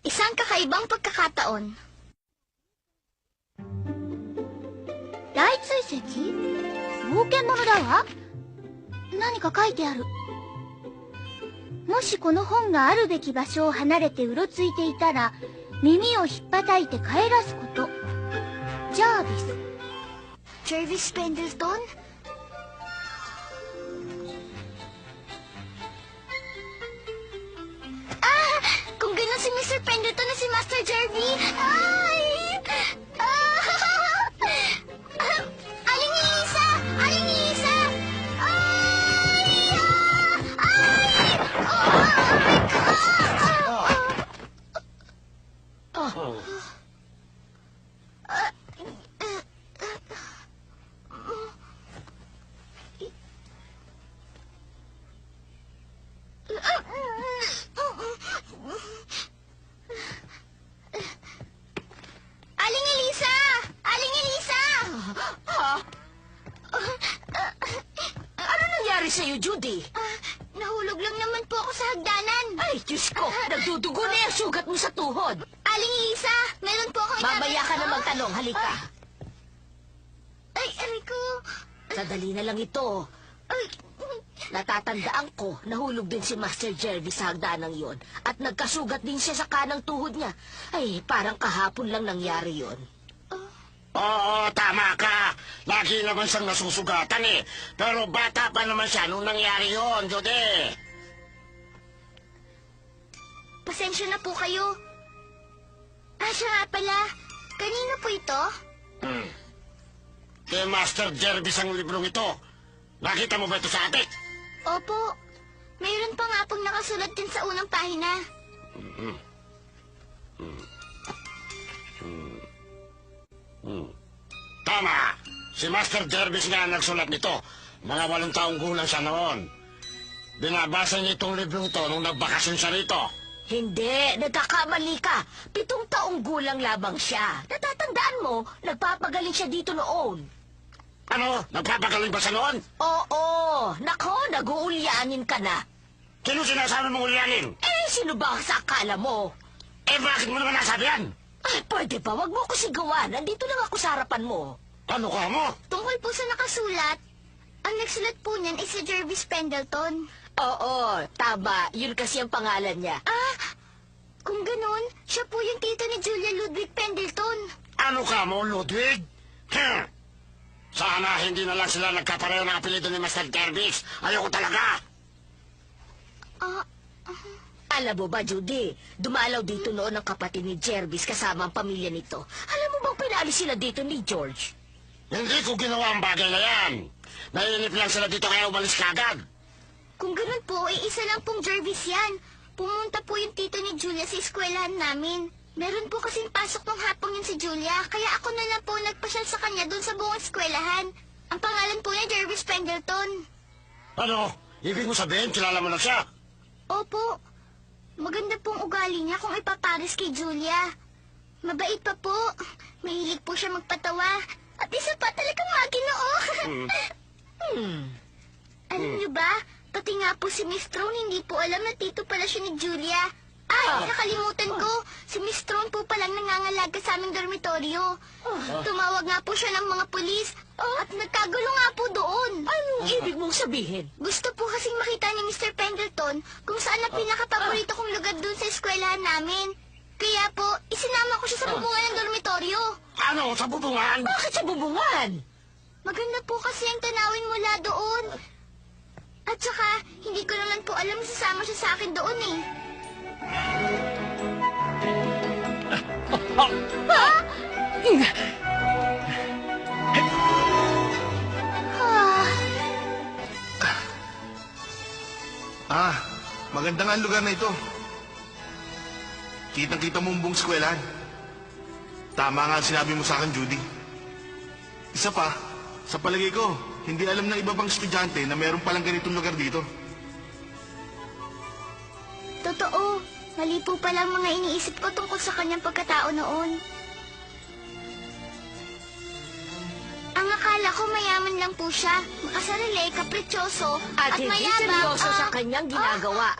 Isang kakaibang pagkakataon. 大追跡冒険者だわ。何か書いてある。もしこの本があるべき場所を離れてうろついていたら、耳をひっぱたいて帰らすこと。ジャービス。Jarvis Pendleton? Kung gano'n si Mr. Pendleton na si Master Jarvie, ay! Aling Elisa! Aling Elisa! Ay! Ay! Aling Elisa! Aling Elisa! Ano nangyari sa'yo, Judy? Nahulog lang naman po ako sa hagdanan. Ay, Diyos ko, nagdudugo na yung sugat mo sa tuhod. Aling Elisa, meron po akong Mamaya ka na magtanong, halika. Ay, aray ko. Sadali na lang ito. Ay, Natatandaan ko, nahulog din si Master Jervis sa hagdanang yon at nagkasugat din siya sa kanang tuhod niya. Ay, parang kahapon lang nangyari yon. Oo, tama ka. Lagi naman siyang nasusugatan eh. Pero bata pa naman siya nung nangyari yon, Judy. pasensya na po kayo. Siya nga pala. Kanino po ito? Kay Master Jervis ang librong ito. Nakita mo ba ito sa atik? Opo. Mayroon pa nga pong nakasulat din sa unang pahina. Tama. Si Master Jervis nga ang nagsulat nito. Mga 8 taong gulang siya noon. Binabasa niya itong librong ito nung nagbakasyon siya rito. Hindi, nagkakamali ka. 7 taong gulang labang siya. Natatandaan mo, nagpapagaling siya dito noon. Ano? Nagpapagaling ba siya noon? Oo, nako, nag-uulyanin ka na. Sino sinasabi mong ulyanin? Eh, sino ba ang sa akala mo? Eh, bakit mo naman nasabi yan? Ay, pwede ba? Wag mo ko sigawan. Nandito lang ako sa harapan mo. Ano ka mo? Tungkol po sa nakasulat, ang nagsulat po niyan ay si Jarvis Pendleton. Oo, tama. Yun kasi ang pangalan niya. Kung ganun, siya po yung tito ni Julia Ludwig Pendleton. Ano ka mo, Ludwig? Sana hindi na lang sila nagkapareho ng apelido ni Master Jervis. Ayoko talaga. Alam mo ba, Judy, dumalaw dito noon ang kapatid ni Jervis kasama ang pamilya nito. Alam mo bang pinaalis sila dito ni George? Hindi ko ginawa ang bagay na yan. Naiinip lang sila dito kaya umalis kagad. Kung ganun po, isa lang pong Jarvis yan. Pumunta po yung tito ni Julia sa eskwelahan namin. Meron po kasing pasok ng hapong yun si Julia, kaya ako na lang po nagpasyal sa kanya doon sa buong eskwelahan. Ang pangalan po niya Jarvis Pendleton. Ano? Ibig mo sabihin, kilala mo na siya? Opo. Maganda pong ugali niya kung ipapares kay Julia. Mabait pa po. Mahilig po siya magpatawa. At isa pa talagang maginoo. Alam niyo ba, pati nga po si Miss Tron hindi po alam na tito pala siya ni Julia. Nakalimutan ko. Si Miss Tron po palang nangangalaga sa aming dormitoryo. Tumawag nga po siya ng mga pulis. At nagkagulo nga po doon. Anong ibig mong sabihin? Gusto po kasing makita ni Mr. Pendleton kung saan ang pinakapaborito kong lugar doon sa eskwelahan namin. Kaya po, isinama ko siya sa bubungan ng dormitoryo. Ano? Sa bubungan? Bakit sa bubungan? Maganda po kasi ang tanawin mula doon. At saka, hindi ko naman po alam sasama siya sa akin doon eh. Maganda nga ang lugar na ito. Kitang-kita mo ang buong eskwelahan. Tama nga ang sinabi mo sa akin, Judy. Isa pa, sa palagay ko, hindi alam ng iba pang estudyante na meron palang ganitong lugar dito. Totoo, mali po palang mga iniisip ko tungkol sa kanyang pagkatao noon. Ang akala ko mayaman lang po siya, makasarili, kaprityoso, At hindi seryoso sa kanyang ginagawa.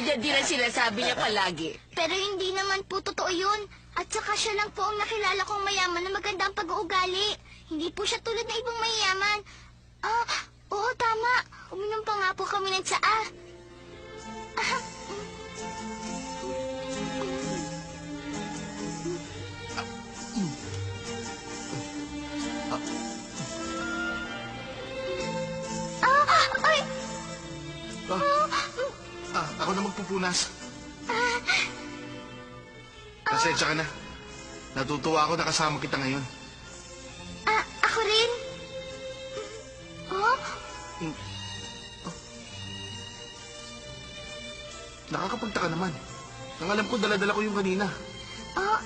Ganyan din ang sinasabi niya palagi. Pero hindi naman po totoo yun. At saka siya lang po ang nakilala kong mayaman na maganda ang pag-uugali. Hindi po siya tulad ng ibang mayaman. Ah, oo, tama. Uminom pa nga po kami ng tsaa. Ah, ay! Ako na magpupunas. Pasensya ka na. Natutuwa ako na kasama kita ngayon. Ako rin. Oh? Nakakapagtaka naman. Nang alam ko, dala-dala ko yung kanina. Oh.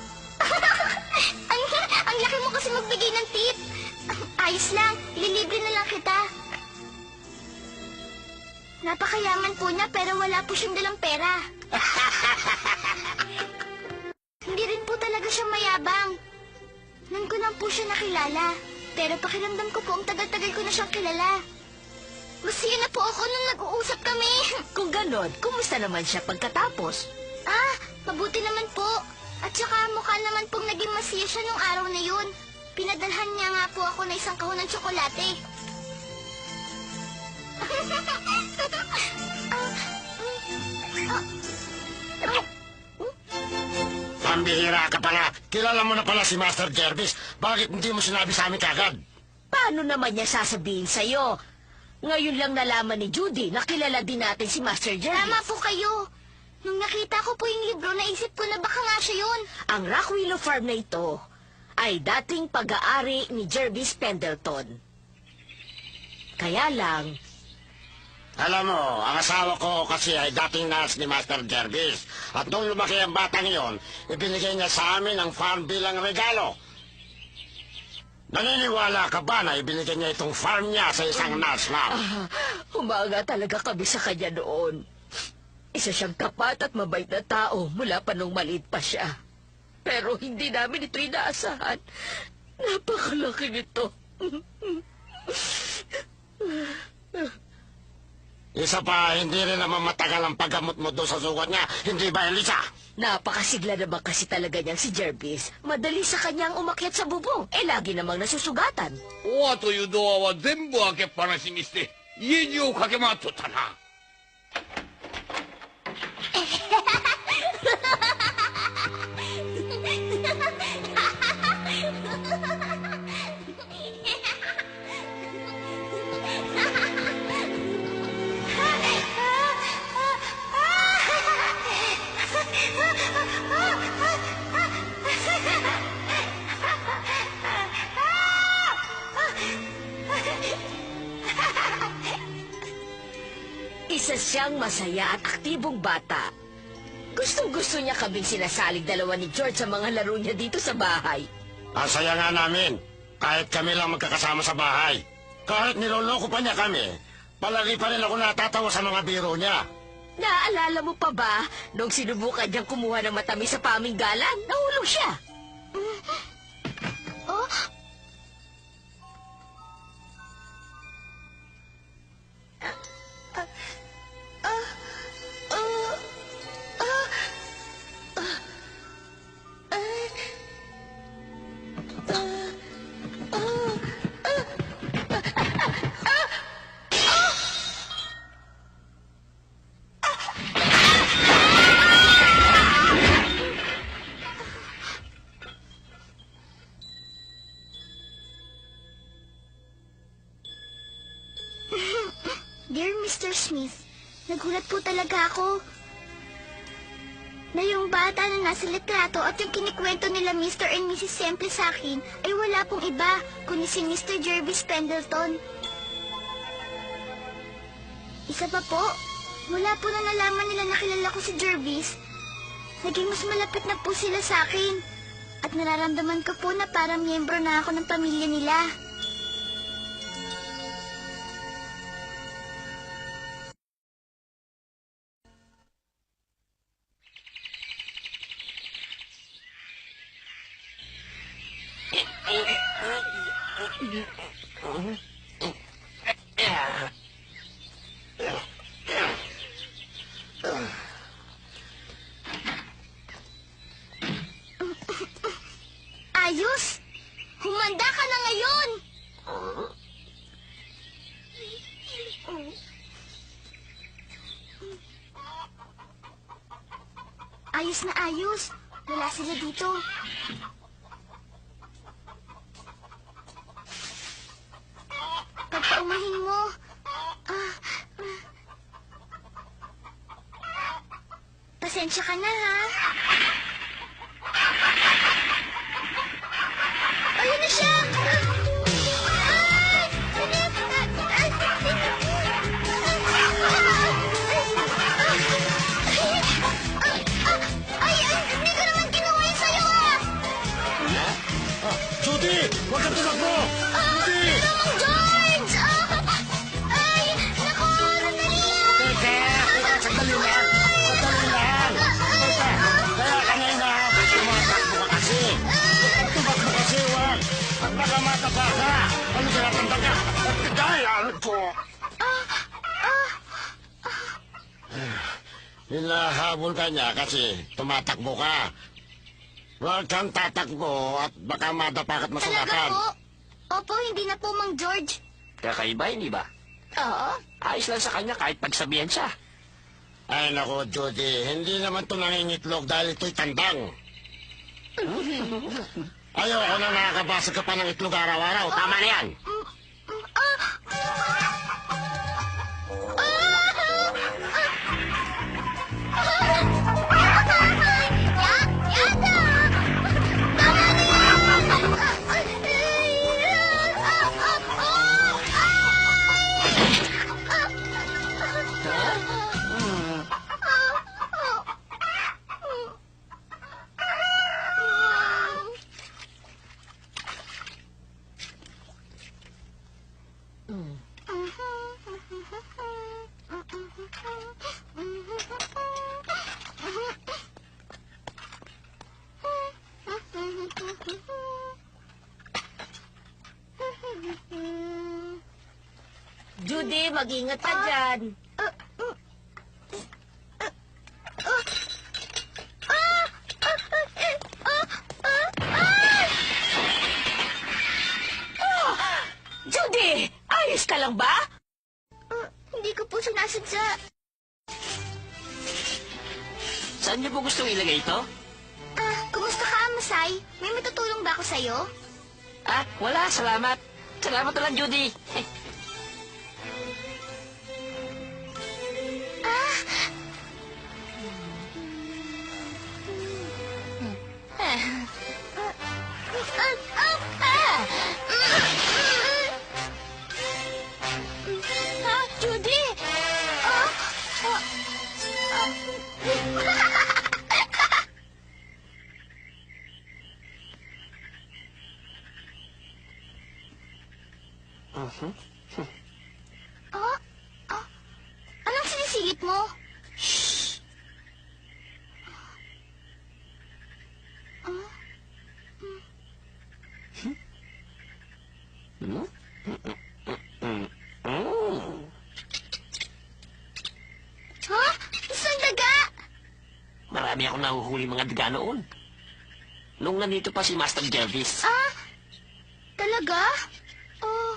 ang laki mo kasi magbigay ng tip. Ayos lang, ililibre na lang kita. Napakayaman po niya pero wala po siyang dalang pera. Hindi rin po talaga siya mayabang. Nun ko lang po siya nakilala. Pero pakiramdam ko po ang tagal-tagal ko na siyang kilala. Masaya na po ako nung nag-uusap kami. Kung ganon, kumusta naman siya pagkatapos? Mabuti naman po. At saka mukha naman pong naging masaya siya nung araw na yun. Pinadalhan niya nga po ako na isang kahon ng tsokolate. Pambihira ka pala. Kilala mo na pala si Master Jervis. Bakit hindi mo sinabi sa amin kagad? Paano naman niya sasabihin sa'yo? Ngayon lang nalaman ni Judy na kilala din natin si Master Jervis. Tama po kayo. Nung nakita ko po yung libro, naisip ko na baka nga siya yun. Ang Rock Willow Farm na ito ay dating pag-aari ni Jervis Pendleton. Kaya lang, Alam mo, ang asawa ko kasi ay dating nurse ni Master Jervis. At nung lumaki ang batang iyon, ibinigay niya sa amin ang farm bilang regalo. Naniniwala ka ba na ibinigay niya itong farm niya sa isang nurse lang? umaga talaga kami sa kanya noon. Isa siyang tapat at mabait na tao mula pa nung maliit pa siya. Pero hindi namin ito inaasahan. Napakalaki nito. Isa pa, hindi rin naman matagal ang paggamot mo doon sa sugat niya. Hindi ba, Elisa? Napakasigla naman kasi talaga niyang si Jervis. Madali sa kanyang umakyat sa bubong. Lagi namang nasusugatan. オアというドアは全部開けっぱなしにして家中を駆け回っとったな。Isa siyang masaya at aktibong bata. Gustong-gusto niya kaming sinasalig dalawa ni George sa mga laro niya dito sa bahay. Ang saya nga namin. Kahit kami lang magkakasama sa bahay. Kahit niloloko pa niya kami, palagi pa rin ako natatawa sa mga biro niya. Naaalala mo pa ba, nung sinubukan niyang kumuha ng matamis sa paminggalan, nahulog siya. Oh? Dear Mr. Smith, nagulat po talaga ako na yung bata na nasa litrato at yung kinikwento nila Mr. and Mrs. Semple sa akin ay wala pong iba kundi si Mr. Jervis Pendleton. Isa pa po, mula po na nalaman nila na kilala ko si Jervis, naging mas malapit na po sila sa akin at nararamdaman ko po na parang miyembro na ako ng pamilya nila. Ayos na ayos. Wala sila dito. Pagpaumahin mo. Pasensya ka na, ha? Ayun na siya! Hindi ko naman kinuha yun sa'yo, ah! Judy! Huwag kang tumakbo! Judy! Mamang George! Ay, naku, sandali lang! Teka, sandali lang! Sandali lang! Teka, kaya kanina, tumatakbo ka kasi! Tumakbo kasi, wag! At baka matapa ka! Ano tinatanda ka? At kaya ko! Hinahabol ka niya kasi tumatakbo ka. Huwag kang tatakbo at baka madapa ka't Talaga masugatan. po? Opo, hindi na po, Mang George. Kakaiba, hindi ba? Oo. Ayos lang sa kanya kahit pagsabihan siya. Ay nako, Judy, hindi naman ito nangingitlog dahil ito'y tandang. Ayoko na nakakabasag ka pa ng itlog araw-araw. Tama na yan. Judy, mag-ingat ka dyan. Judy, ayos ka lang ba? Hindi ko po sinasadya. Saan niyo po gusto ilagay ito? Kumusta ka, Masay? May matutulong ba ako sa'yo? Wala, salamat. Salamat na lang, Judy. Judy! Anong sinisigit mo? Ha? Isang daga? Marami akong nahuhuli mga daga noon. Nung nandito pa si Master Jervis. Talaga? Oh,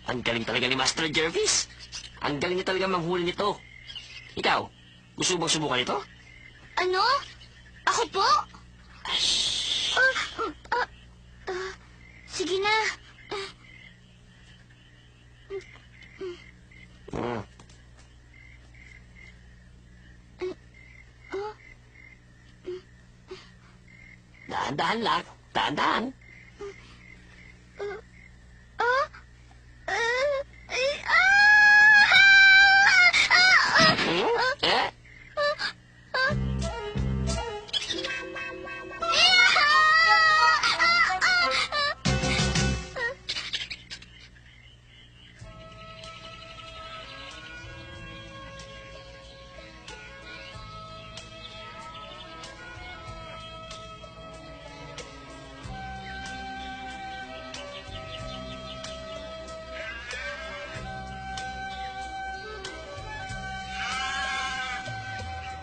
Ang galing talaga ni Master Jervis. Ang galing niya talaga manghuli nito. Ikaw, gusto mo bang subukan ito? ano? Ako po? Sige na. Dahan-dahan lang. Dahan-dahan. Eh?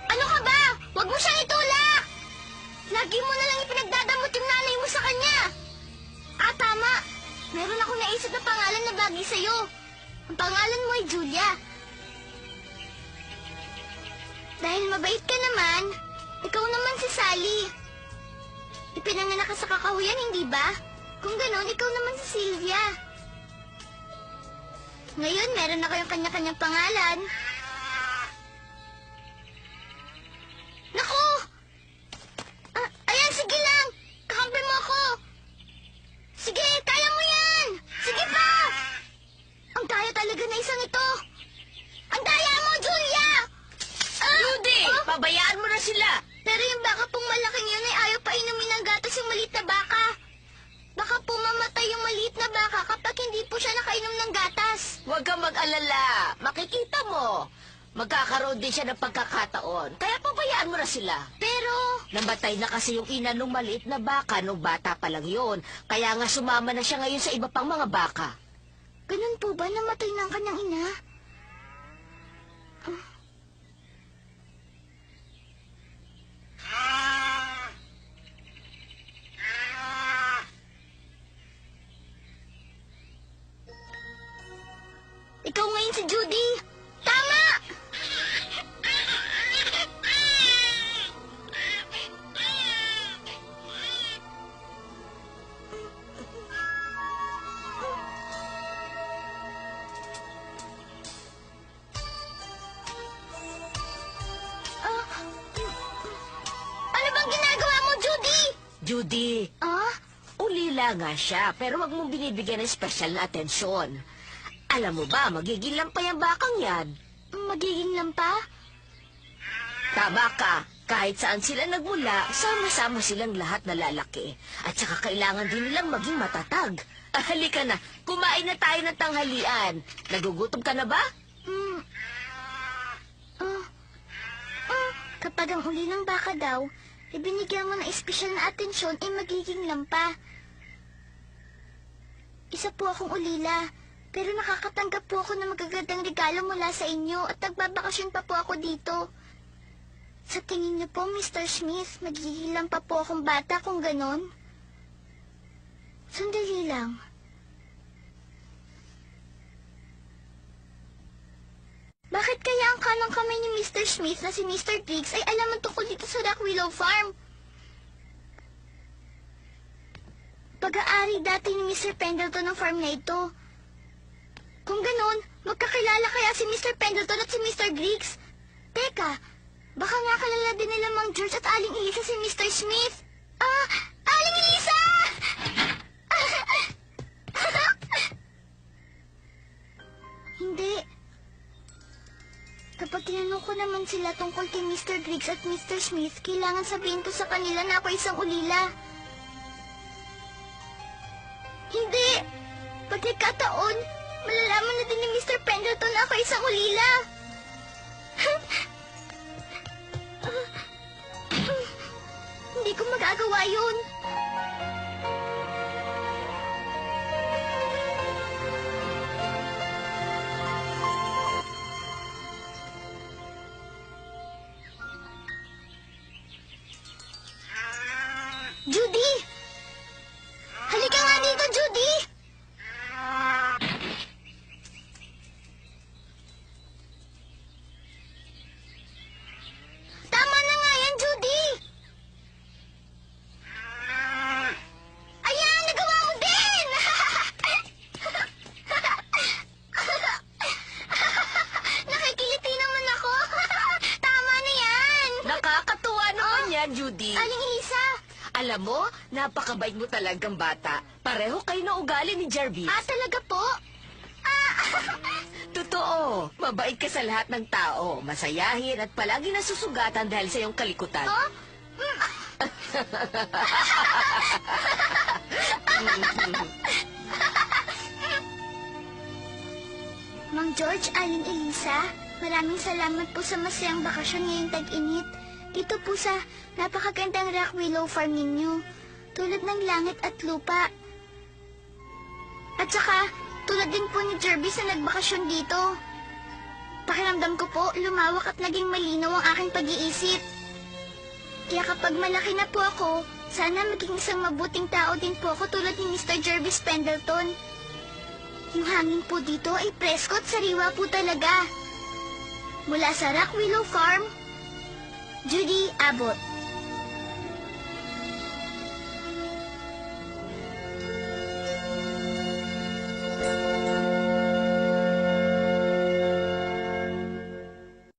Ano ka ba? Huwag mo siyang itulak! Lagi mo na lang ipinagdadamot yung nanay mo sa kanya. Tama. Meron akong naisip na pangalan na bagay sa'yo. Ang pangalan mo ay Julia. Dahil mabait ka naman, Ikaw naman si Sally. Ipinanganak ka sa kakahuyan, hindi ba? Kung ganon, ikaw naman si Sylvia. Ngayon, meron na kayong kanya-kanyang pangalan. Naku! Ayan, sige lang! Kakampi mo ako! Sige, kaya mo yan! Sige pa! Ang daya talaga na isang ito! Ang daya mo, Julia! Judy! Pabayaan mo na sila! Pero yung baka pong malaking yun ay ayaw pa inumin ng gatas yung maliit na baka. Baka po mamatay yung maliit na baka kapag hindi po siya nakainom ng gatas. Huwag kang mag-alala. Makikita mo. Magkakaroon din siya ng pagkakataon. Kaya pabayaan mo na sila. Pero, Namatay na kasi yung ina nung maliit na baka nung bata pa lang yun. Kaya nga sumama na siya ngayon sa iba pang mga baka. ganun po ba namatay ng kanyang ina? Ikaw ngayon si Judy! Tama! Ano bang ginagawa mo, Judy? Judy, Ah? ulila nga siya, pero wag mong binibigyan ng special na atensyon. Alam mo ba, magiging lampay ang bakang yan. Magiging lampa? Tama ka. Kahit saan sila nagmula, sama-sama silang lahat na lalaki. At saka kailangan din nilang maging matatag. Halika na, kumain na tayo ng tanghalian. Nagugutom ka na ba? Kapag ang huli ng baka daw, ibinigyan mo ng espesyal na atensyon ay magiging lampa. Isa po akong ulila, pero nakakatanggap po ako ng magagandang regalo mula sa inyo at nagbabakasyon pa po ako dito. Sa tingin niyo po, Mr. Smith, magiging lampa po akong bata kung ganon? Sandali lang. Bakit kaya ang kanang kamay ni Mr. Smith na si Mr. Griggs ay alam ang tungkol dito sa Rock Willow Farm? Pag-aari dati ni Mr. Pendleton ng farm na ito. Kung ganon, magkakilala kaya si Mr. Pendleton at si Mr. Griggs? Teka, baka nga kalala din nila Mang George at Aling Elisa si Mr. Smith. Aling Elisa! Hindi. Kapag tinanong ko naman sila tungkol kay Mr. Griggs at Mr. Smith, kailangan sabihin ko sa kanila na ako isang ulila. Hindi! Pagkakataon, malalaman na din ni Mr. Pendleton na ako isang ulila. Hindi ko magagawa yun. Judy! Halika nga dito, Judy! Tama na nga yan, Judy! Ayan, nagawa mo din! Nakikiliti naman ako. Tama na yan! Nakakatuwa naman yan, Judy. Aling Elisa! Alam mo, napakabait mo talagang bata. Pareho kayo na ugali ni Jarvis. Talaga po? Totoo, mabait ka sa lahat ng tao. Masayahin at palagi nasusugatan dahil sa iyong kalikutan. Oh? Mang George, Aling Elisa, maraming salamat po sa masayang bakasyon ngayong tag-init. Dito po sa napakagandang Rock Willow Farm ninyo. Tulad ng langit at lupa. At saka, tulad din po ni Jervis na nagbakasyon dito. Pakiramdam ko po, lumawak at naging malinaw ang aking pag-iisip. Kaya kapag malaki na po ako, sana maging isang mabuting tao din po ako tulad ni Mr. Jervis Pendleton. Yung hangin po dito ay presko at sariwa po talaga. Mula sa Rock Willow Farm, Judy Abbott.